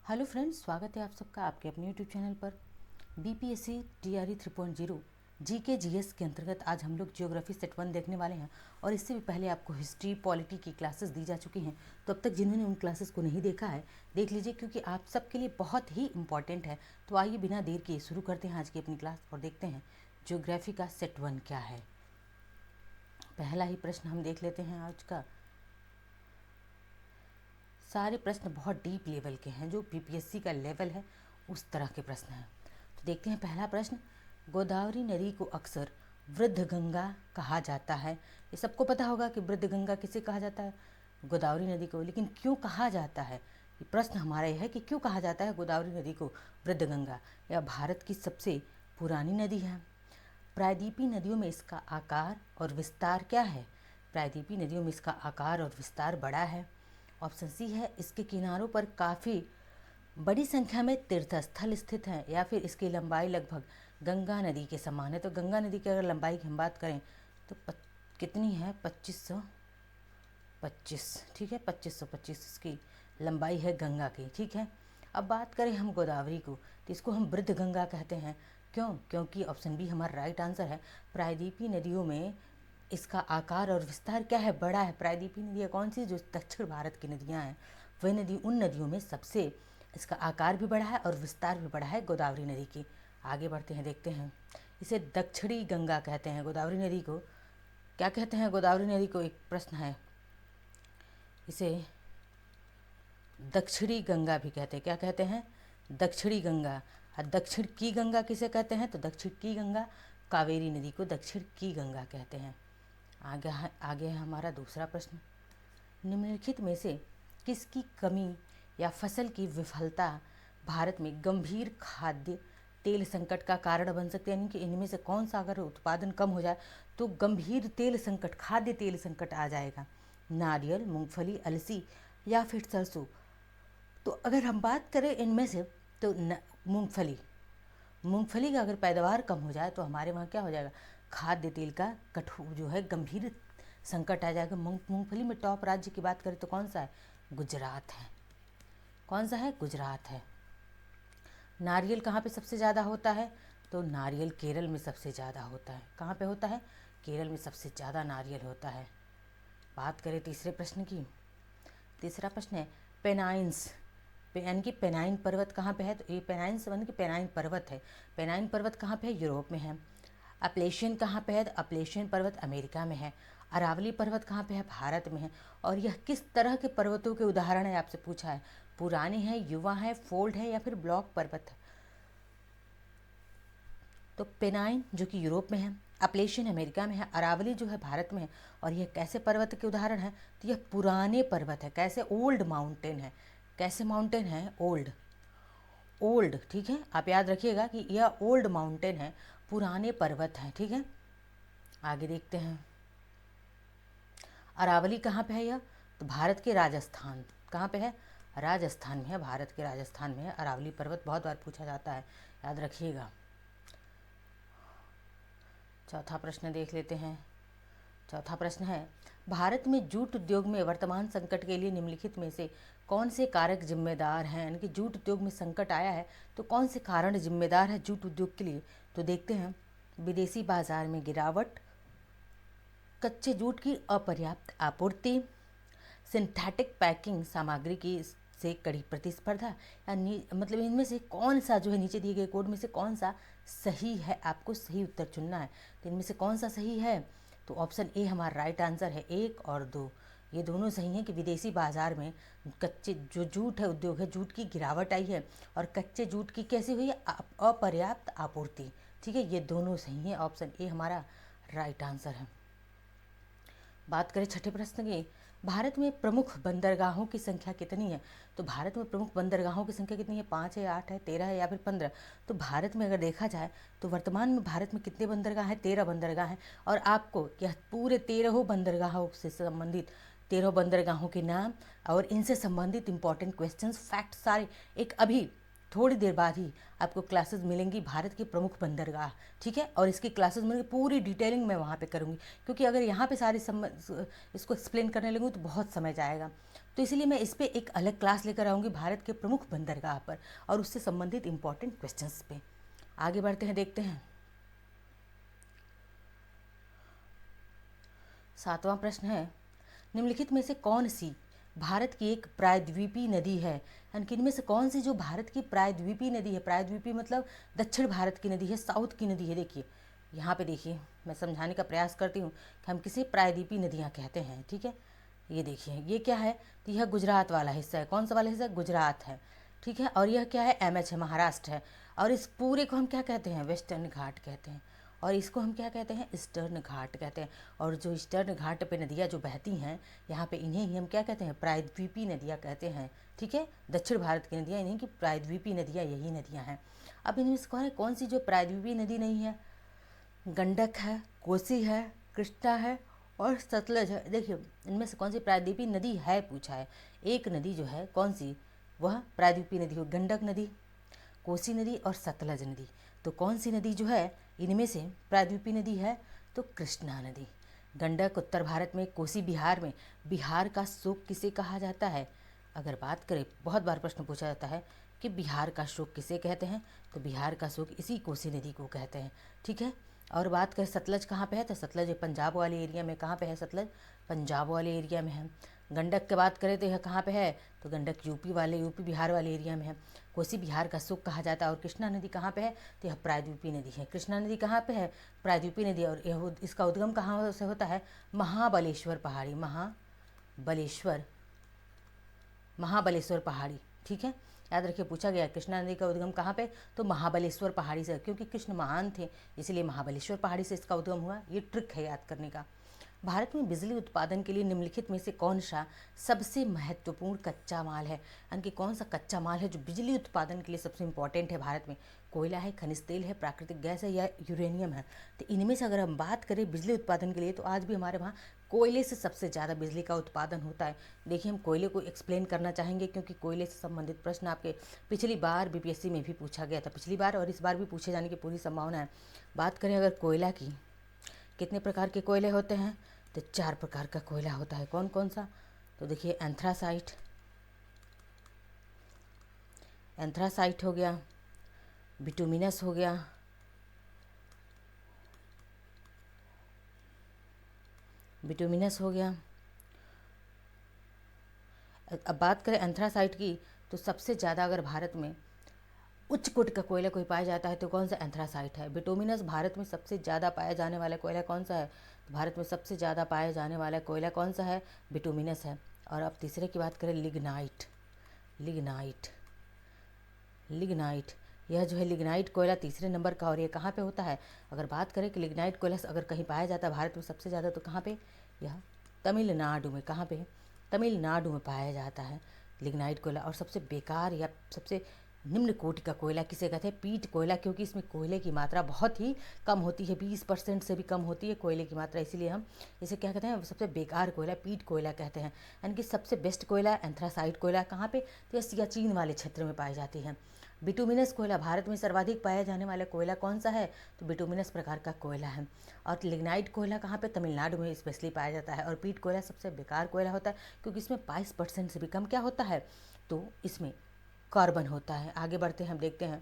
Hello friends, स्वागत है आप सबका आपके अपने यूट्यूब चैनल पर। बीपीएससी टीआरई 3.0 जीके जीएस के अंतर्गत आज हम लोग ज्योग्राफी सेट 1 देखने वाले हैं। और इससे भी पहले आपको हिस्ट्री पॉलिटी की क्लासेस दी जा चुकी हैं, तो अब तक जिन्होंने उन क्लासेस को नहीं देखा है देख लीजिए, क्योंकि आप सबके लिए बहुत ही इंपॉर्टेंट है। तो आइए बिना देर किए शुरू करते हैं आज की अपनी क्लास और देखते हैं ज्योग्राफी का सेट 1 क्या है। पहला ही प्रश्न हम देख लेते हैं आज का। सारे प्रश्न बहुत डीप लेवल के हैं, जो बीपीएससी का लेवल है उस तरह के प्रश्न हैं। तो देखते हैं पहला प्रश्न। गोदावरी नदी को अक्सर वृद्ध गंगा कहा जाता है। ये सबको पता होगा कि वृद्ध गंगा किसे कहा जाता है, गोदावरी नदी को। लेकिन क्यों कहा जाता है, ये प्रश्न हमारा यह है कि क्यों कहा जाता है गोदावरी नदी को वृद्ध गंगा। यह भारत की सबसे पुरानी नदी है। प्रायद्वीपीय नदियों में इसका आकार और विस्तार क्या है। प्रायद्वीपीय नदियों में इसका आकार और विस्तार बड़ा है। ऑप्शन सी है, इसके किनारों पर काफ़ी बड़ी संख्या में तीर्थस्थल स्थित हैं, या फिर इसकी लंबाई लगभग गंगा नदी के समान है। तो गंगा नदी की अगर लंबाई की हम बात करें तो कितनी है, 2525, ठीक है, 2525 इसकी लंबाई है गंगा की, ठीक है। अब बात करें हम गोदावरी को, तो इसको हम वृद्ध गंगा कहते हैं। क्यों? क्योंकि ऑप्शन बी हमारा राइट आंसर है। प्रायद्वीपीय नदियों में इसका आकार और विस्तार क्या है, बड़ा है। प्रायद्वीपीय नदियाँ कौन सी, जो दक्षिण भारत की नदियाँ हैं, वह नदी उन नदियों में सबसे इसका आकार भी बड़ा है और विस्तार भी बड़ा है गोदावरी नदी की। आगे बढ़ते हैं, देखते हैं। इसे दक्षिणी गंगा कहते हैं। गोदावरी नदी को क्या कहते हैं, गोदावरी नदी को एक प्रश्न है। इसे दक्षिणी गंगा भी कहते हैं। क्या कहते हैं, दक्षिणी गंगा। और दक्षिण की गंगा किसे कहते हैं, तो दक्षिण की गंगा कावेरी नदी को दक्षिण की गंगा कहते हैं। आगे है हमारा दूसरा प्रश्न। निम्नलिखित में से किसकी कमी या फसल की विफलता भारत में गंभीर खाद्य तेल संकट का कारण बन सकते हैं। यानी कि इनमें से कौन सा अगर उत्पादन कम हो जाए तो गंभीर तेल संकट, खाद्य तेल संकट आ जाएगा। नारियल, मूंगफली, अलसी या फिर सरसों। तो अगर हम बात करें इनमें से तो मूंगफली का अगर पैदावार कम हो जाए तो हमारे वहाँ क्या हो जाएगा, खाद्य तेल का जो है गंभीर संकट आ जाएगा। मूंगफली में टॉप राज्य की बात करें तो कौन सा है, गुजरात है। कौन सा है, गुजरात है। नारियल कहाँ पे सबसे ज़्यादा होता है, तो नारियल केरल में सबसे ज़्यादा होता है। कहाँ पे होता है, केरल में सबसे ज़्यादा नारियल होता है। बात करें तीसरे प्रश्न की। तीसरा प्रश्न है पेनाइन्स, यानी कि पेनाइन पर्वत कहाँ पे है, तो ये पेनाइन्स यानी कि पेनाइन पर्वत है। पेनाइन पर्वत कहाँ पे है, यूरोप में है। अपलेशियन कहाँ पे है, तो अपलेशियन पर्वत अमेरिका में है। अरावली पर्वत कहाँ पे है, भारत में है। और यह किस तरह के पर्वतों के उदाहरण है, आपसे पूछा है। पुराने हैं, युवा है, फोल्ड है या फिर ब्लॉक पर्वत है। तो पेनाइन जो कि यूरोप में है, अपलेशियन अमेरिका में है, अरावली जो है भारत में है। और यह कैसे पर्वत के उदाहरण है, तो यह पुराने पर्वत है। कैसे, ओल्ड माउंटेन है। कैसे माउंटेन है, ओल्ड, ओल्ड, ठीक है। आप याद रखिएगा कि यह ओल्ड माउंटेन है, पुराने पर्वत हैं, ठीक है। आगे देखते हैं। अरावली कहाँ पे है यह, तो भारत के राजस्थान। कहाँ पे है, राजस्थान में है, भारत के राजस्थान में है अरावली पर्वत। बहुत बार पूछा जाता है, याद रखिएगा। चौथा प्रश्न देख लेते हैं। चौथा प्रश्न है भारत में जूट उद्योग में वर्तमान संकट के लिए निम्नलिखित में से कौन से कारक जिम्मेदार हैं। यानी कि जूट उद्योग में संकट आया है तो कौन से कारण जिम्मेदार है जूट उद्योग के लिए। तो देखते हैं, विदेशी बाजार में गिरावट, कच्चे जूट की अपर्याप्त आपूर्ति, सिंथेटिक पैकिंग सामग्री की से कड़ी प्रतिस्पर्धा, या मतलब इनमें से कौन सा जो है नीचे दिए गए कोड में से कौन सा सही है, आपको सही उत्तर चुनना है। तो इनमें से कौन सा सही है, तो ऑप्शन ए हमारा राइट आंसर है। 1 और 2 ये दोनों सही हैं कि विदेशी बाजार में कच्चे जो जूट है, उद्योग है, जूट की गिरावट आई है। और कच्चे जूट की कैसी हुई है, अपर्याप्त आपूर्ति, ठीक है। ये दोनों सही हैं, ऑप्शन ए हमारा राइट आंसर है। बात करें छठे प्रश्न की, भारत में प्रमुख बंदरगाहों की संख्या कितनी है। तो भारत में प्रमुख बंदरगाहों की संख्या कितनी है, 5 है, 8 है, 13 है या फिर 15। तो भारत में अगर देखा जाए तो वर्तमान में भारत में कितने बंदरगाह हैं, 13 बंदरगाह हैं। और आपको यह पूरे 13 बंदरगाहों से संबंधित 13 बंदरगाहों के नाम और इनसे संबंधित इंपॉर्टेंट क्वेश्चंस, फैक्ट सारे एक अभी थोड़ी देर बाद ही आपको क्लासेस मिलेंगी भारत के प्रमुख बंदरगाह, ठीक है। और इसकी क्लासेस मिलेंगी, पूरी डिटेलिंग मैं वहाँ पे करूँगी, क्योंकि अगर यहाँ पे सारी इसको एक्सप्लेन करने लगूँ तो बहुत समय जाएगा। तो इसीलिए मैं इस पर एक अलग क्लास लेकर आऊँगी भारत के प्रमुख बंदरगाह पर और उससे संबंधित इंपॉर्टेंट क्वेश्चंस पे। आगे बढ़ते हैं, देखते हैं 7वां प्रश्न है, निम्नलिखित में से कौन सी भारत की एक प्रायद्वीपीय नदी है, यानी कि इनमें से कौन सी जो भारत की प्रायद्वीपीय नदी है, प्रायद्वीपीय मतलब दक्षिण भारत की नदी है, साउथ की नदी है। देखिए यहाँ पे देखिए, मैं समझाने का प्रयास करती हूँ कि हम किसे प्रायद्वीपीय नदियाँ कहते हैं, ठीक है। ये देखिए ये क्या है, तो यह गुजरात वाला हिस्सा है। कौन सा वाला हिस्सा? गुजरात है, ठीक है। और यह क्या है? एमएच है, महाराष्ट्र है। और इस पूरे को हम क्या कहते हैं? वेस्टर्न घाट कहते हैं। और इसको हम क्या कहते हैं? ईस्टर्न घाट कहते हैं। और जो ईस्टर्न घाट पे नदियाँ जो बहती हैं यहाँ पे, इन्हें ही हम क्या कहते हैं? प्रायद्वीपीय नदियाँ कहते हैं, ठीक है। दक्षिण भारत की नदियाँ, इन्हीं की प्रायद्वीपीय नदियाँ यही नदियाँ हैं। अब इनमें से कौन सी जो प्रायद्वीपीय नदी नहीं है? गंडक है, कोसी है, कृष्णा है और सतलज है। देखिए इनमें से कौन सी प्रायद्वीपीय नदी है पूछा है। एक नदी जो है कौन सी, वह प्रायद्वीपीय नदी हो, गंडक नदी, कोसी नदी और सतलज नदी। तो कौन सी नदी जो है इनमें से प्रायद्वीपीय नदी है? तो कृष्णा नदी। गंडक उत्तर भारत में, कोसी बिहार में। बिहार का शोक किसे कहा जाता है? अगर बात करें, बहुत बार प्रश्न पूछा जाता है कि बिहार का शोक किसे कहते हैं, तो बिहार का शोक इसी कोसी नदी को कहते हैं, ठीक है। और बात करें सतलज कहाँ पे है, तो सतलज पंजाब वाले एरिया में। कहाँ पे है सतलज? पंजाब वाले एरिया में है। गंडक की बात करें तो यह कहाँ पे है, तो गंडक यूपी बिहार वाले एरिया में है। कोसी बिहार का सुख कहा जाता है। और कृष्णा नदी कहाँ पे है, तो यह प्रायद्वीपीय नदी है। कृष्णा नदी कहाँ पे है? प्रायद्वीपीय नदी। और यह इसका उद्गम कहाँ से होता है? महाबलेश्वर पहाड़ी, महाबलेश्वर पहाड़ी, ठीक है। याद रखिए, पूछा गया कृष्णा नदी का उद्गम कहाँ पे, तो महाबलेश्वर पहाड़ी से, क्योंकि कृष्ण महान थे इसलिए महाबलेश्वर पहाड़ी से इसका उद्गम हुआ। ये ट्रिक है याद करने का। भारत में बिजली उत्पादन के लिए निम्नलिखित में से कौन सा सबसे महत्वपूर्ण कच्चा माल है, यानी कि कौन सा कच्चा माल है जो बिजली उत्पादन के लिए सबसे इम्पॉर्टेंट है भारत में? कोयला है, खनिज तेल है, प्राकृतिक गैस है या यूरेनियम है? तो इनमें से अगर हम बात करें बिजली उत्पादन के लिए, तो आज भी हमारे वहाँ कोयले से सबसे ज़्यादा बिजली का उत्पादन होता है। देखिए हम कोयले को एक्सप्लेन करना चाहेंगे, क्योंकि कोयले से संबंधित प्रश्न आपके पिछली बार बीपीएससी में भी पूछा गया था, पिछली बार और इस बार भी पूछे जाने की पूरी संभावना है। बात करें अगर कोयला की, कितने प्रकार के कोयले होते हैं, तो 4 प्रकार का कोयला होता है। कौन कौन सा? तो देखिए एंथ्रासाइट हो गया, बिटुमिनस हो गया, अब बात करें एंथ्रासाइट की, तो सबसे ज़्यादा अगर भारत में उच्च कोटि का कोयला कोई पाया जाता है तो कौन सा? एंथ्रासाइट है। बिटुमिनस भारत में सबसे ज़्यादा पाया जाने वाला कोयला कौन सा है? तो भारत में सबसे ज़्यादा पाया जाने वाला कोयला कौन सा है? बिटुमिनस है। और अब तीसरे की बात करें, लिग्नाइट, यह जो है लिग्नाइट कोयला तीसरे नंबर का। और ये कहाँ पे होता है? अगर बात करें कि लिग्नाइट कोयला अगर कहीं पाया जाता है भारत में सबसे ज़्यादा, तो कहाँ पे? यह तमिलनाडु में। कहाँ पे? तमिलनाडु में पाया जाता है लिग्नाइट कोयला। और सबसे बेकार या सबसे निम्न कोटि का कोयला किसे कहते हैं? पीट कोयला, क्योंकि इसमें कोयले की मात्रा बहुत ही कम होती है, 20% से भी कम होती है कोयले की मात्रा, इसीलिए हम इसे क्या कहते हैं? सबसे बेकार कोयला पीट कोयला कहते हैं। यानी कि सबसे बेस्ट कोयला एंथ्रासाइट कोयला कहाँ पे? तो यह सियाचिन वाले क्षेत्र में पाई जाती है। बिटुमिनस कोयला भारत में सर्वाधिक पाया जाने वाला कोयला कौन सा है? तो बिटुमिनस प्रकार का कोयला है। और लिग्नाइट कोयला कहाँ पे? तमिलनाडु में स्पेशली पाया जाता है। और पीट कोयला सबसे बेकार कोयला होता है, क्योंकि इसमें 22% से भी कम क्या होता है? तो इसमें कार्बन होता है। आगे बढ़ते हैं, हम देखते हैं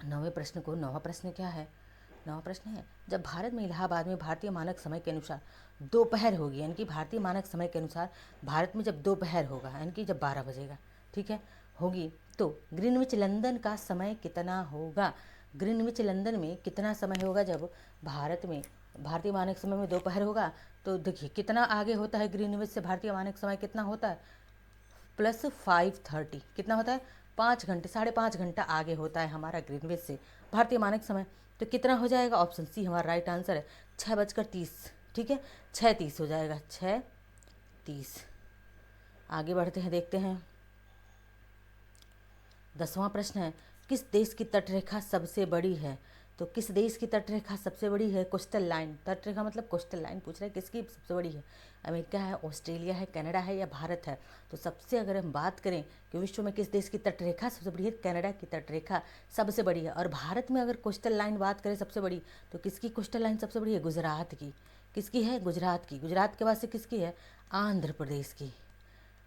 9वें प्रश्न को। 9वां प्रश्न क्या है? 9वां प्रश्न है, जब भारत में इलाहाबाद में भारतीय मानक समय के अनुसार दोपहर होगी, यानी कि भारतीय मानक समय के अनुसार भारत में जब दोपहर होगा, यानी कि जब 12 बजेगा, ठीक है, होगी, तो ग्रीनविच लंदन का समय कितना होगा? ग्रीनविच लंदन में कितना समय होगा जब भारत में भारतीय मानक समय में दोपहर होगा? तो देखिए कितना आगे होता है ग्रीनविच से भारतीय मानक समय, कितना होता है? +5:30। कितना होता है? 5 घंटे, 5.5 घंटा आगे होता है हमारा ग्रीनविच से भारतीय मानक समय। तो कितना हो जाएगा? ऑप्शन सी हमारा राइट आंसर है, 6:30, ठीक है, 6:30 हो जाएगा, 6:30। आगे बढ़ते हैं, देखते हैं 10वां प्रश्न है, किस देश की तटरेखा सबसे बड़ी है? तो किस देश की तटरेखा सबसे बड़ी है? कोस्टल लाइन, तटरेखा मतलब कोस्टल लाइन पूछ रहे हैं किसकी सबसे बड़ी है? अमेरिका है, ऑस्ट्रेलिया है, कनाडा है या भारत है? तो सबसे अगर हम बात करें कि विश्व में किस देश की तटरेखा सबसे बड़ी है, कनाडा की तटरेखा सबसे बड़ी है। और भारत में अगर कोस्टल लाइन बात करें सबसे बड़ी, तो किसकी कोस्टल लाइन सबसे बड़ी है? गुजरात की। किसकी है? गुजरात की। गुजरात के बाद से किसकी है? आंध्र प्रदेश की।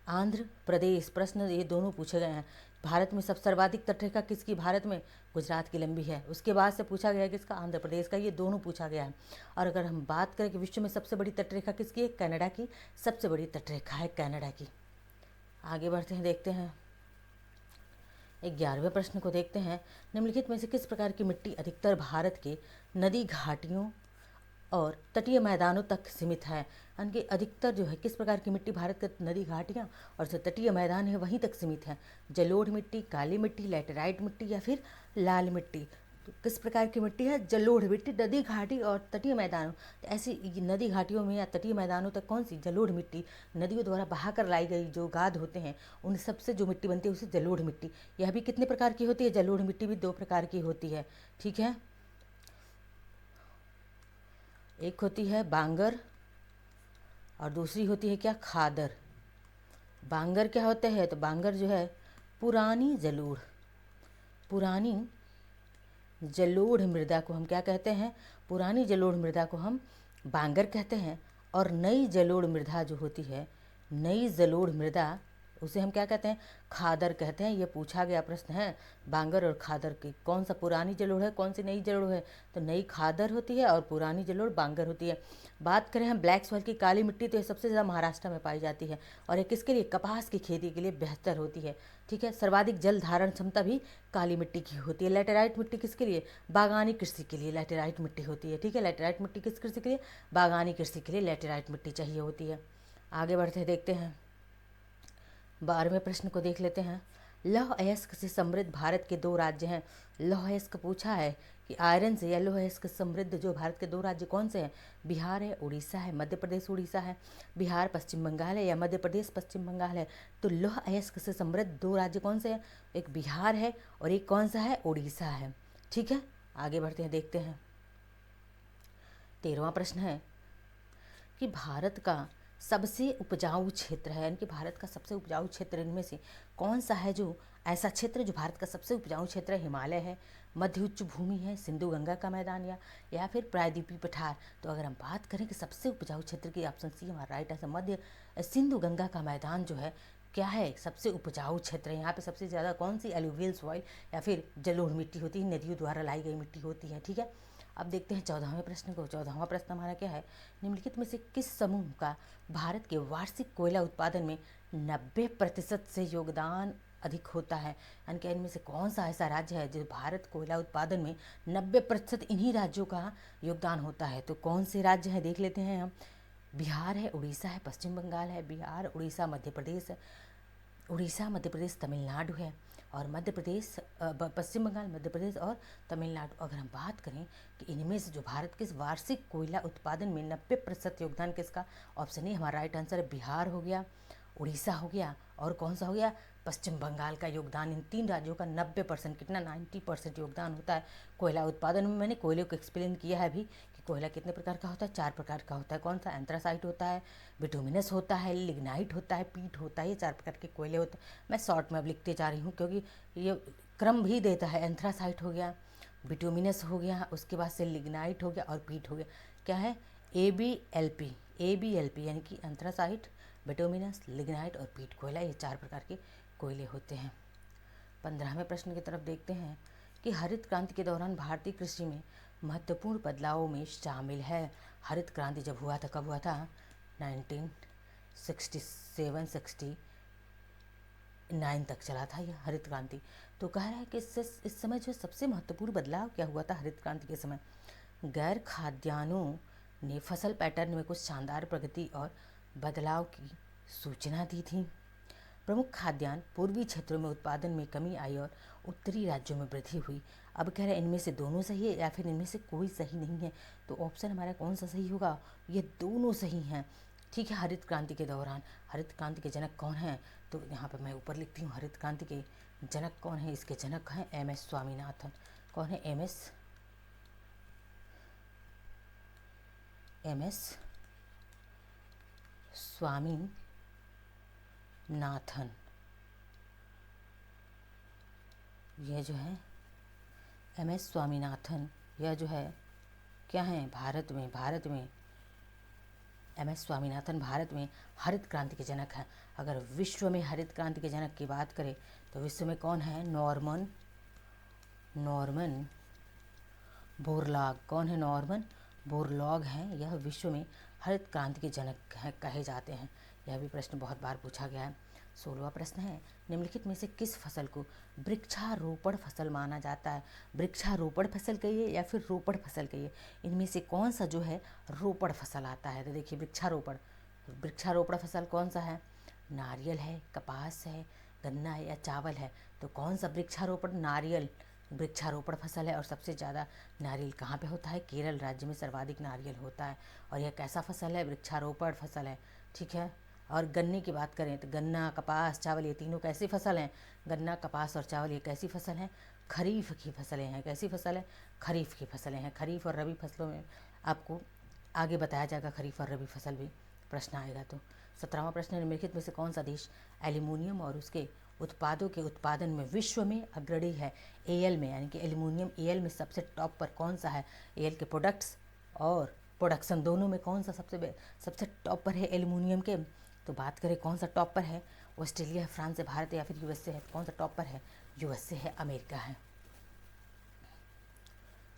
आंध्र प्रदेश, प्रश्न ये दोनों पूछे गए हैं। भारत में सब सर्वाधिक तटरेखा किसकी? भारत में गुजरात की लंबी है। उसके बाद से पूछा गया है किसका? आंध्र प्रदेश का। ये दोनों पूछा गया है। और अगर हम बात करें कि विश्व में सबसे बड़ी तटरेखा किसकी है? कनाडा की सबसे बड़ी तटरेखा है कनाडा की। आगे बढ़ते हैं, देखते हैं 11वें प्रश्न को देखते हैं। निम्नलिखित में से किस प्रकार की मिट्टी अधिकतर भारत के नदी घाटियों और तटीय मैदानों तक सीमित है? यानी कि अधिकतर जो है किस प्रकार की मिट्टी भारत के नदी घाटियाँ और जो तटीय मैदान है वहीं तक सीमित है? जलोढ़ मिट्टी, काली मिट्टी, लैटेराइट मिट्टी या फिर लाल मिट्टी? तो किस प्रकार की मिट्टी है? जलोढ़ मिट्टी। नदी घाटी और तटीय मैदानों, तो ऐसी नदी घाटियों में या तटीय मैदानों तक कौन सी? जलोढ़ मिट्टी। नदियों द्वारा बहाकर लाई गई जो गाद होते हैं उन सबसे जो मिट्टी बनती है उसे जलोढ़ मिट्टी। यह भी कितने प्रकार की होती है? जलोढ़ मिट्टी भी 2 प्रकार की होती है। ठीक है, एक होती है बांगर और दूसरी होती है क्या? खादर। बांगर क्या होता है? तो बांगर जो है पुरानी जलोढ़, पुरानी जलोढ़ मृदा को हम क्या कहते हैं? पुरानी जलोढ़ मृदा को हम बांगर कहते हैं। और नई जलोढ़ मृदा जो होती है, नई जलोढ़ मृदा, उसे हम क्या कहते हैं? खादर कहते हैं। ये पूछा गया प्रश्न है बांगर और खादर की। कौन सा पुरानी जलोढ़ है, कौन सी नई जलोढ़ है? तो नई खादर होती है और पुरानी जलोढ़ बांगर होती है। बात करें हम ब्लैक सॉइल की, काली मिट्टी, तो ये सबसे ज़्यादा महाराष्ट्र में पाई जाती है और ये किसके लिए? कपास की खेती के लिए बेहतर होती है। ठीक है, सर्वाधिक जल धारण क्षमता भी काली मिट्टी की होती है। लैटेराइट मिट्टी किसके लिए? बागानी कृषि के लिए लैटेराइट मिट्टी होती है। ठीक है, लैटेराइट मिट्टी किस कृषि के लिए? बागानी कृषि के लिए लैटेराइट मिट्टी चाहिए होती है। आगे बढ़ते हैं, देखते हैं 12वें प्रश्न को देख लेते हैं। लौह अयस्क से समृद्ध भारत के 2 राज्य हैं। लौह अयस्क पूछा है कि आयरन से या लौह अयस्क समृद्ध जो भारत के 2 राज्य कौन से हैं? बिहार है, उड़ीसा है, मध्य प्रदेश उड़ीसा है। बिहार पश्चिम बंगाल है या मध्य प्रदेश पश्चिम बंगाल है? तो लौह अयस्क से समृद्ध 2 राज्य कौन से हैं? एक बिहार है और एक कौन सा है? उड़ीसा है। ठीक है, आगे बढ़ते हैं, देखते हैं 13वां प्रश्न है कि भारत का सबसे उपजाऊ क्षेत्र है, यानी कि भारत का सबसे उपजाऊ क्षेत्र इनमें से कौन सा है? जो ऐसा क्षेत्र जो भारत का सबसे उपजाऊ क्षेत्र है, हिमालय है, मध्य उच्च भूमि है, सिंधु गंगा का मैदान या फिर प्रायद्वीपीय पठार? तो अगर हम बात करें कि सबसे उपजाऊ क्षेत्र की, ऑप्शन सी हमारा राइट आंसर। मध्य सिंधु गंगा का मैदान जो है क्या है? सबसे उपजाऊ क्षेत्र है। यहाँ पे सबसे ज़्यादा कौन सी? एलुवियल सॉइल या फिर जलोढ़ मिट्टी होती है, नदियों द्वारा लाई गई मिट्टी होती है। ठीक है, अब देखते हैं 14वें प्रश्न को। 14वां प्रश्न हमारा क्या है? निम्नलिखित में से किस समूह का भारत के वार्षिक कोयला उत्पादन में 90% से योगदान अधिक होता है? यानी कि इनमें से कौन सा ऐसा राज्य है जो भारत कोयला उत्पादन में 90% इन्हीं राज्यों का योगदान होता है? तो कौन से राज्य हैं देख लेते हैं हम। बिहार है, उड़ीसा है, पश्चिम बंगाल है। बिहार, उड़ीसा, मध्य प्रदेश है। उड़ीसा, मध्य प्रदेश, तमिलनाडु है। और मध्य प्रदेश, पश्चिम बंगाल, मध्य प्रदेश और तमिलनाडु। अगर हम बात करें कि इनमें से जो भारत के वार्षिक कोयला उत्पादन में 90% योगदान किसका? ऑप्शन ए हमारा राइट आंसर है। बिहार हो गया, उड़ीसा हो गया और कौन सा हो गया? पश्चिम बंगाल का योगदान। इन 3 राज्यों का 90%, कितना? 90% योगदान होता है कोयला उत्पादन में। मैंने कोयले को एक्सप्लेन किया है अभी कि कोयला कितने प्रकार का होता है? 4 प्रकार का होता है। कौन सा? एंथ्रासाइट होता है, बिटुमिनस होता है, लिग्नाइट होता है, पीट होता है। ये 4 प्रकार के कोयले होते हैं। मैं शॉर्ट में अब लिखते जा रही हूँ क्योंकि ये क्रम भी देता है। एंथ्रासाइट हो गया, बिटुमिनस हो गया, उसके बाद से लिग्नाइट हो गया और पीट हो गया। क्या है? ABLP, ABLP यानी कि एंथ्रासाइट, बिटुमिनस, लिग्नाइट और पीट कोयला, ये 4 प्रकार के कोयले होते हैं। 15वें प्रश्न की तरफ देखते हैं कि हरित क्रांति के दौरान भारतीय कृषि में महत्वपूर्ण बदलावों में शामिल है। हरित क्रांति जब हुआ था, कब हुआ था? 1967-69 तक चला था यह हरित क्रांति। तो कह रहा है कि इस समय जो सबसे महत्वपूर्ण बदलाव क्या हुआ था हरित क्रांति के समय? गैर खाद्यान्नों ने फसल पैटर्न में कुछ शानदार प्रगति और बदलाव की सूचना दी थी। प्रमुख खाद्यान्न पूर्वी क्षेत्रों में उत्पादन में कमी आई और उत्तरी राज्यों में वृद्धि हुई। अब कह रहे हैं इनमें से दोनों सही है या फिर इनमें से कोई सही नहीं है? तो ऑप्शन हमारा कौन सा सही होगा? ये दोनों सही हैं। ठीक है, हरित क्रांति के दौरान हरित क्रांति के जनक कौन हैं? तो यहाँ पर मैं ऊपर लिखती हूँ हरित क्रांति के जनक कौन है। इसके जनक हैं MS स्वामीनाथन। कौन है? MS MS Swaminathan. यह जो है MS स्वामीनाथन, यह जो है क्या है, भारत में MS स्वामीनाथन भारत में हरित क्रांति के जनक हैं। अगर विश्व में हरित क्रांति के जनक की बात करें तो विश्व में कौन है, नॉर्मन बोरलॉग। कौन है, नॉर्मन बोरलॉग हैं। यह विश्व में हरित क्रांति के जनक हैं कहे जाते हैं। यह भी प्रश्न बहुत बार पूछा गया है। 16वां प्रश्न है, निम्नलिखित में से किस फसल को वृक्षारोपण फसल माना जाता है। वृक्षारोपण फसल कहिए या फिर रोपण फसल कहिए, इनमें से कौन सा जो है रोपण फसल आता है। तो देखिए वृक्षारोपण फसल कौन सा है, नारियल है, कपास है, गन्ना है या चावल है। तो कौन सा वृक्षारोपण, नारियल वृक्षारोपण फसल है। और सबसे ज़्यादा नारियल कहाँ पे होता है, केरल राज्य में सर्वाधिक नारियल होता है। और यह कैसा फसल है, वृक्षारोपण फसल है। ठीक है। और गन्ने की बात करें तो गन्ना, कपास, चावल, ये तीनों कैसी फसल हैं, गन्ना, कपास और चावल ये कैसी फसल हैं, खरीफ की फसलें हैं। कैसी फसल है, खरीफ की फसलें हैं। खरीफ और रबी फसलों में आपको आगे बताया जाएगा, खरीफ और रबी फसल भी प्रश्न आएगा। तो 17वां प्रश्न, निम्नलिखित में से कौन सा देश एल्यूमिनियम और उसके उत्पादों के उत्पादन में विश्व में अग्रणी है। एल में, यानी कि एल्यूमिनियम एल में सबसे टॉप पर कौन सा है। एल के प्रोडक्ट्स और प्रोडक्शन दोनों में कौन सा सबसे टॉप पर है एल्यूमिनियम के। तो बात करें कौन सा टॉप पर है, ऑस्ट्रेलिया है, फ्रांस है, भारत है या फिर यूएसए है। कौन सा टॉप पर है, यूएसए है, अमेरिका है।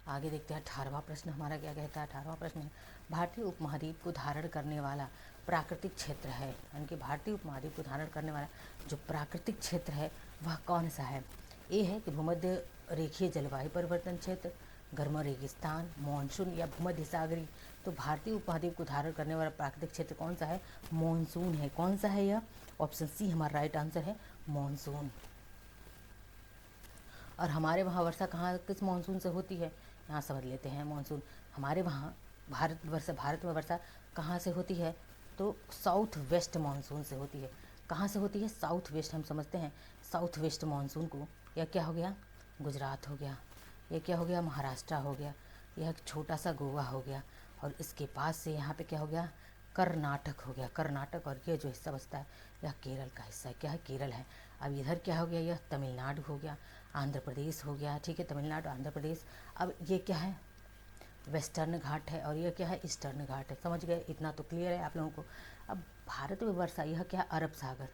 आगे देखते हैं 18वां प्रश्न हमारा क्या कहता है। 18वां प्रश्न है, भारतीय उपमहाद्वीप को धारण करने वाला प्राकृतिक क्षेत्र है, यानी कि भारतीय उपमहाद्वीप को धारण करने वाला जो प्राकृतिक क्षेत्र है वह कौन सा है। ए है कि भूमध्य रेखीय जलवायु परिवर्तन क्षेत्र, गर्म रेगिस्तान, मानसून या भूमध्य सागरी। तो भारतीय उपमहाद्वीप को धारण करने वाला प्राकृतिक क्षेत्र कौन सा है, मानसून है। कौन सा है यह, ऑप्शन सी हमारा राइट आंसर है, मानसून। और हमारे वहाँ वर्षा कहाँ किस मानसून से होती है, यहाँ समझ लेते हैं। मानसून हमारे वहाँ भारत में वर्षा कहाँ से होती है, तो साउथ वेस्ट मानसून से होती है। कहाँ से होती है, साउथ वेस्ट। हम समझते हैं साउथ वेस्ट मानसून को। यह क्या हो गया, गुजरात हो गया, यह क्या हो गया, महाराष्ट्र हो गया, यह एक छोटा सा गोवा हो गया, और इसके पास से यहाँ पे क्या हो गया, कर्नाटक हो गया, कर्नाटक। और ये जो हिस्सा बचता है यह केरल का हिस्सा है। क्या है, केरल है। अब इधर क्या हो गया, यह तमिलनाडु हो गया, आंध्र प्रदेश हो गया। ठीक है, तमिलनाडु, आंध्र प्रदेश। अब ये क्या है, वेस्टर्न घाट है, और यह क्या है, ईस्टर्न घाट है। समझ गए, इतना तो क्लियर है आप लोगों को। अब भारत में वर्षा, यह क्या है, अरब सागर।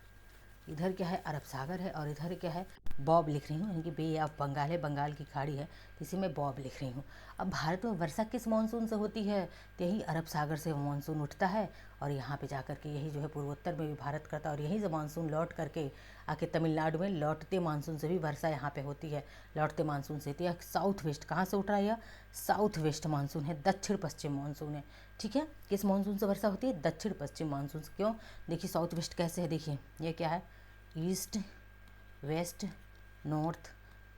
इधर क्या है, अरब सागर है, और इधर क्या है, बॉब लिख रही हूँ, यानी कि बे ऑफ बंगाल है, बंगाल की खाड़ी है, तो इसी में बॉब लिख रही हूँ। अब भारत में वर्षा किस मानसून से होती है, तो यही अरब सागर से मानसून उठता है, और यहाँ पे जाकर के यही जो है पूर्वोत्तर में भी भारत करता है, और यहीं से मानसून लौट करके आके तमिलनाडु में लौटते मानसून से भी वर्षा यहाँ पे होती है, लौटते मानसून से। तो यह साउथ वेस्ट, कहाँ से उठ रहा है, यह साउथ वेस्ट मानसून है, दक्षिण पश्चिम मानसून है। ठीक है, किस मानसून से वर्षा होती है, दक्षिण पश्चिम मानसून से। क्यों, देखिए साउथ वेस्ट कैसे है, देखिए ये क्या है, ईस्ट, वेस्ट, नॉर्थ,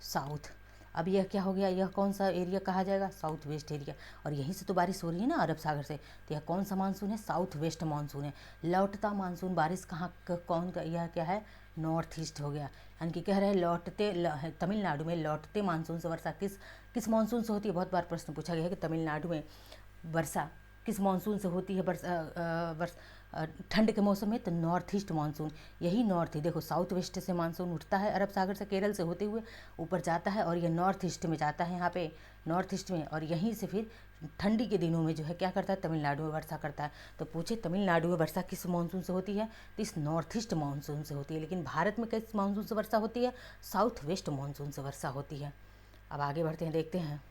साउथ। अब यह क्या हो गया, यह कौन सा एरिया कहा जाएगा, साउथ वेस्ट एरिया। और यहीं से तो बारिश हो रही है ना अरब सागर से, तो यह कौन सा मानसून है, साउथ वेस्ट मानसून है। लौटता मानसून, बारिश कहाँ कौन का, यह क्या है, नॉर्थ ईस्ट हो गया। यानी कि कह रहे हैं लौटते तमिलनाडु में लौटते मानसून से वर्षा किस मानसून से होती है। बहुत बार प्रश्न पूछा गया है कि तमिलनाडु में वर्षा किस मानसून से होती है, ठंड के मौसम में, तो नॉर्थ ईस्ट मानसून। यही नॉर्थ ही देखो, साउथ वेस्ट से मानसून उठता है अरब सागर से, केरल से होते हुए ऊपर जाता है, और ये नॉर्थ ईस्ट में जाता है, यहाँ पे नॉर्थ ईस्ट में, और यहीं से फिर ठंडी के दिनों में जो है क्या करता है, तमिलनाडु में वर्षा करता है। तो पूछे तमिलनाडु में वर्षा किस मानसून से होती है, तो इस नॉर्थ ईस्ट मानसून से होती है। लेकिन भारत में किस मानसून से वर्षा होती है, साउथ वेस्ट मानसून से वर्षा होती है। अब आगे बढ़ते हैं, देखते हैं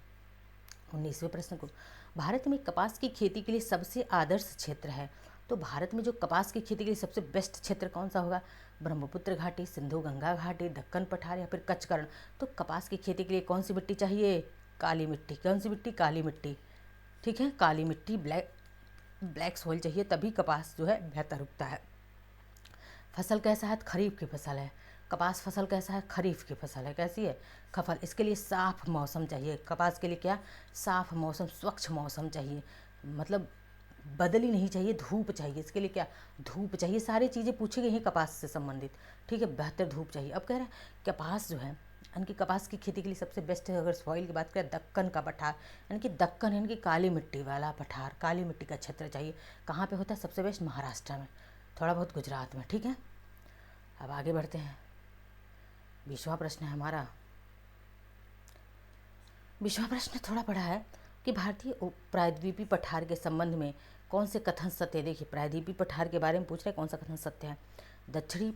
19वें प्रश्न को। भारत में कपास की खेती के लिए सबसे आदर्श क्षेत्र है। तो भारत में जो कपास की खेती के लिए सबसे बेस्ट क्षेत्र कौन सा होगा, ब्रह्मपुत्र घाटी, सिंधु गंगा घाटी, दक्कन पठार या फिर कच्चकरण। तो कपास की खेती के लिए कौन सी मिट्टी चाहिए, काली मिट्टी। कौन सी मिट्टी, काली मिट्टी। ठीक है, काली मिट्टी, ब्लैक सॉइल चाहिए, तभी कपास जो है बेहतर उगता है। फसल कैसा है, खरीफ की फसल है। कपास फसल कैसा है, खरीफ की फसल है। कैसी है, खफल। इसके लिए साफ़ मौसम चाहिए, कपास के लिए क्या, साफ़ मौसम, स्वच्छ मौसम चाहिए, मतलब बदली नहीं चाहिए, धूप चाहिए। इसके लिए क्या, धूप चाहिए। सारी चीज़ें पूछी गई हैं कपास से संबंधित। ठीक है, बेहतर धूप चाहिए। अब कह रहे हैं कपास जो है यानी कि कपास की खेती के लिए सबसे बेस्ट है, अगर सॉइल की बात करें, दक्कन का पठार, यानी कि दक्कन यानी कि काली मिट्टी वाला पठार, काली मिट्टी का क्षेत्र चाहिए। कहाँ पे होता है सबसे बेस्ट? महाराष्ट्र में, थोड़ा बहुत गुजरात में। ठीक है, अब आगे बढ़ते हैं। 20वां प्रश्न है हमारा। 20वां प्रश्न थोड़ा बड़ा है कि भारतीय प्रायद्वीपीय पठार के संबंध में कौन से कथन सत्य है। देखिए, प्रायद्वीपीय पठार के बारे में पूछ रहे हैं, कौन सा कथन सत्य है। दक्षिणी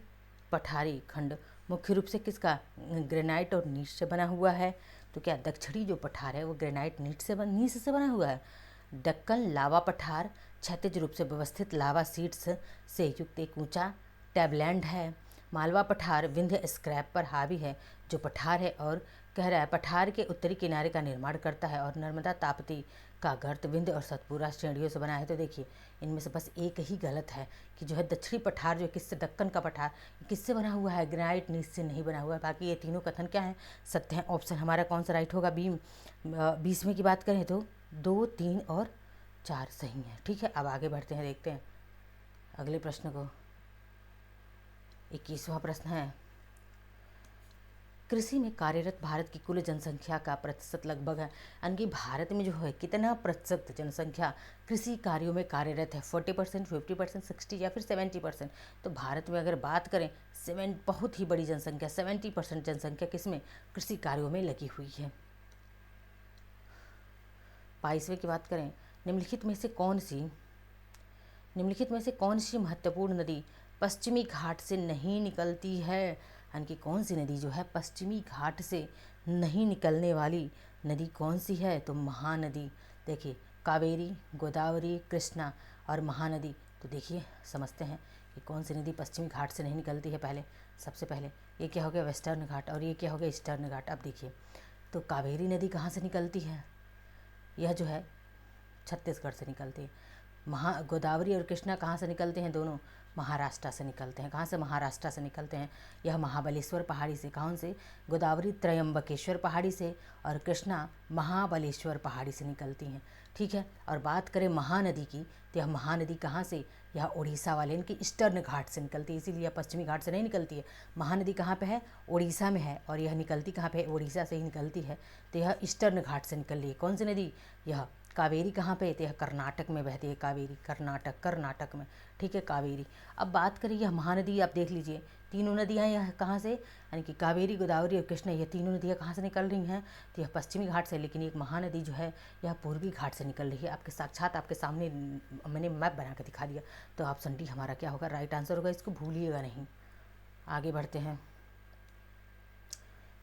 पठारी खंड मुख्य रूप से किसका? ग्रेनाइट और नीच से बना हुआ है। तो क्या दक्षिणी जो पठार है वो ग्रेनाइट नीच से बना हुआ है। दक्कन लावा पठार क्षैतिज रूप से व्यवस्थित लावा सीट्स से युक्त एक ऊंचा टैबलैंड है। मालवा पठार विंध्य स्क्रैप पर हावी है, जो पठार है और कह रहा है पठार के उत्तरी किनारे का निर्माण करता है, और नर्मदा ताप्ती का गर्त विंध्य और सतपुरा श्रेणियों से बना है। तो देखिए, इनमें से बस एक ही गलत है कि जो है दक्षिणी पठार जो किससे, दक्कन का पठार किससे बना हुआ है? ग्रेनाइट नीच से नहीं बना हुआ है। बाकी ये तीनों कथन क्या है? सत्य हैं। ऑप्शन हमारा कौन सा राइट होगा? 20वें की बात करें तो 2, 3 और 4 सही है। ठीक है, अब आगे बढ़ते हैं, देखते हैं अगले प्रश्न को। 21वां प्रश्न है, कृषि में कार्यरत भारत की कुल जनसंख्या का प्रतिशत लगभग है, यानी कि भारत में जो है कितना प्रतिशत जनसंख्या कृषि कार्यों में कार्यरत है? 40%, 50%, 60 या फिर 70%। तो भारत में अगर बात करें, बहुत ही बड़ी जनसंख्या, 70% जनसंख्या किसमें? कृषि कार्यों में लगी हुई है। 22वें की बात करें, निम्नलिखित में से कौन सी महत्वपूर्ण नदी पश्चिमी घाट से नहीं निकलती है? यानी कि कौन सी नदी जो है पश्चिमी घाट से नहीं निकलने वाली नदी कौन सी है? तो महानदी। देखिए, कावेरी, गोदावरी, कृष्णा और महानदी। तो देखिए, समझते हैं कि कौन सी नदी पश्चिमी घाट से नहीं निकलती है। सबसे पहले ये क्या हो गया? वेस्टर्न घाट, और ये क्या हो गया? ईस्टर्न घाट। अब देखिए, तो कावेरी नदी कहाँ से निकलती है? यह जो है छत्तीसगढ़ से निकलती है। गोदावरी और कृष्णा कहाँ से निकलते हैं? दोनों महाराष्ट्र से निकलते हैं। कहाँ से? महाराष्ट्र से निकलते हैं। यह महाबलेश्वर पहाड़ी से। कौन से? गोदावरी त्रयंबकेश्वर पहाड़ी से, और कृष्णा महाबलेश्वर पहाड़ी से निकलती हैं। ठीक है, और बात करें महानदी की, तो यह महानदी कहाँ से? यह उड़ीसा वाले इनकी ईस्टर्न घाट से निकलती है, इसीलिए पश्चिमी घाट से नहीं निकलती है। महानदी कहाँ पे है? उड़ीसा में है, और यह निकलती कहाँ पे है? उड़ीसा से ही निकलती है। तो यह ईस्टर्न घाट से निकल रही है। कौन सी नदी? यह कावेरी। कहाँ पे? तो यह कर्नाटक में बहती है, कावेरी, कर्नाटक में। ठीक है, कावेरी। अब बात करें यह महानदी, आप देख लीजिए, तीनों नदियाँ यह कहाँ से, यानी कि कावेरी, गोदावरी और कृष्णा, ये तीनों नदियाँ कहाँ से निकल रही हैं? तो यह पश्चिमी घाट से, लेकिन एक महानदी जो है यह पूर्वी घाट से निकल रही है। आपके साक्षात आपके सामने मैंने मैप बना कर दिखा दिया। तो ऑप्शन डी हमारा क्या होगा? राइट आंसर होगा, इसको भूलिएगा नहीं। आगे बढ़ते हैं,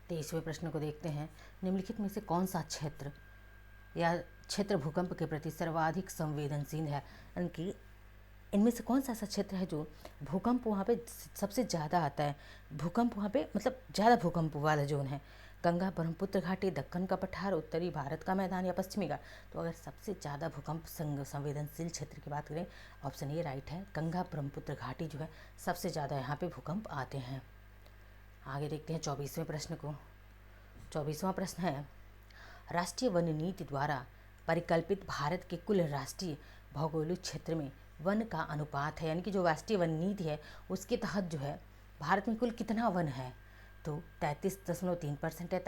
23वें प्रश्न को देखते हैं। निम्नलिखित में से कौन सा क्षेत्र भूकंप के प्रति सर्वाधिक संवेदनशील है? यानी कि इनमें से कौन सा ऐसा क्षेत्र है जो भूकंप वहाँ पे सबसे ज़्यादा आता है? भूकंप वहाँ पे मतलब ज़्यादा भूकंप वाला जोन है। गंगा, ब्रह्मपुत्र घाटी, दक्कन का पठार, उत्तरी भारत का मैदान या पश्चिमी घाट? तो अगर सबसे ज़्यादा भूकंप संवेदनशील क्षेत्र की बात करें, ऑप्शन ए राइट है, गंगा ब्रह्मपुत्र घाटी जो है सबसे ज़्यादा यहाँ पे भूकंप आते हैं। आगे देखते हैं 24वें प्रश्न को। 24वां प्रश्न है, राष्ट्रीय वन नीति द्वारा परिकल्पित भारत के कुल राष्ट्रीय भौगोलिक क्षेत्र में वन का अनुपात है, यानी कि जो राष्ट्रीय वन नीति है उसके तहत जो है भारत में कुल कितना वन है? तो 33.3% है,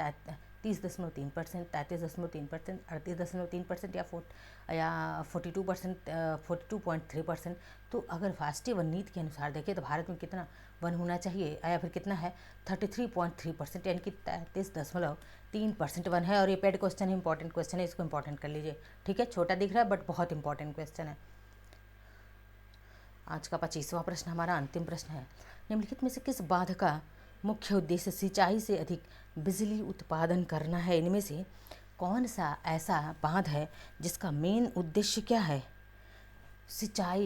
30.3%, 33.3%, 38.3% या 42%, 42.3%। तो अगर राष्ट्रीय वन नीति के अनुसार देखें तो भारत में कितना वन होना चाहिए, या फिर कितना है? 33.3%, यानी कि 33.3% वन है। और ये पेड क्वेश्चन है, इंपॉर्टेंट क्वेश्चन है, इसको इंपॉर्टेंट कर लीजिए। ठीक है, छोटा दिख रहा है बट बहुत इंपॉर्टेंट क्वेश्चन है। आज का 25वां प्रश्न हमारा अंतिम प्रश्न है। निम्नलिखित में से किस बांध का मुख्य उद्देश्य सिंचाई से अधिक बिजली उत्पादन करना है? इनमें से कौन सा ऐसा बांध है जिसका मेन उद्देश्य क्या है?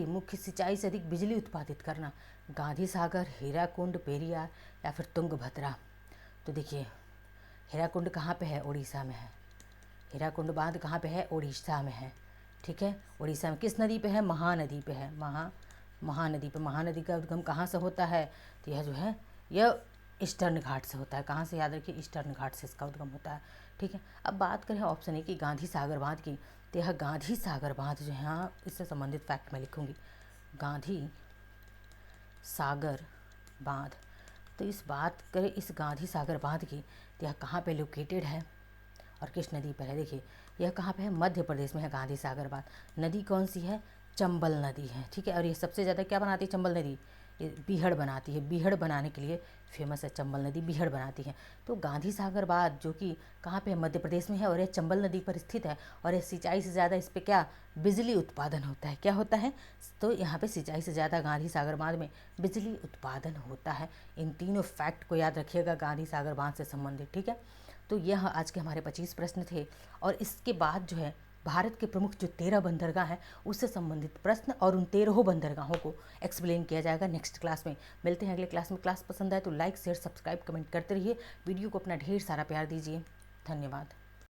मुख्य सिंचाई से अधिक बिजली उत्पादित करना। गांधी सागर, हीराकुंड, पेरियार या फिर तुंगभद्रा? तो देखिए, हीराकुंड कहाँ पे है? उड़ीसा में है। हीराकुंड बांध कहाँ पे है? उड़ीसा में है। ठीक है, उड़ीसा में किस नदी पे है? महानदी पे है। महानदी पे। महानदी का उद्गम कहाँ से होता है? तो यह जो है यह ईस्टर्न घाट से होता है। कहाँ से? याद रखिए, ईस्टर्न घाट से इसका उद्गम होता है। ठीक है, अब बात करें ऑप्शन ए की गांधी सागर बांध की, तो यह गांधी सागर बांध जो है, यहाँ इससे संबंधित फैक्ट मैं लिखूँगी, गांधी सागर बांध तो इस बात करें इस गांधी सागर बांध की, तो यह कहाँ पे लोकेटेड है और किस नदी पर है? देखिए यह कहाँ पे है, मध्य प्रदेश में है गांधी सागर बांध। नदी कौन सी है? चंबल नदी है, ठीक है। और ये सबसे ज़्यादा क्या बनाती है चंबल नदी? ये बीहड़ बनाती है। बीहड़ बनाने के लिए फेमस है चंबल नदी, बीहड़ बनाती है। तो गांधी सागर बांध जो कि कहाँ पे है? मध्य प्रदेश में है और यह चंबल नदी पर स्थित है। और यह सिंचाई से ज़्यादा इस पर क्या बिजली उत्पादन होता है? क्या होता है? तो यहाँ पे सिंचाई से ज़्यादा गांधी सागर बांध में बिजली उत्पादन होता है। इन तीनों फैक्ट को याद रखिएगा गांधी सागर बांध से संबंधित, ठीक है। तो यह आज के हमारे 25 प्रश्न थे। और इसके बाद जो है भारत के प्रमुख जो 13 बंदरगाह हैं उससे संबंधित प्रश्न और उन 13 बंदरगाहों को एक्सप्लेन किया जाएगा नेक्स्ट क्लास में। मिलते हैं अगले क्लास में। क्लास पसंद आए तो लाइक शेयर सब्सक्राइब कमेंट करते रहिए। वीडियो को अपना ढेर सारा प्यार दीजिए। धन्यवाद।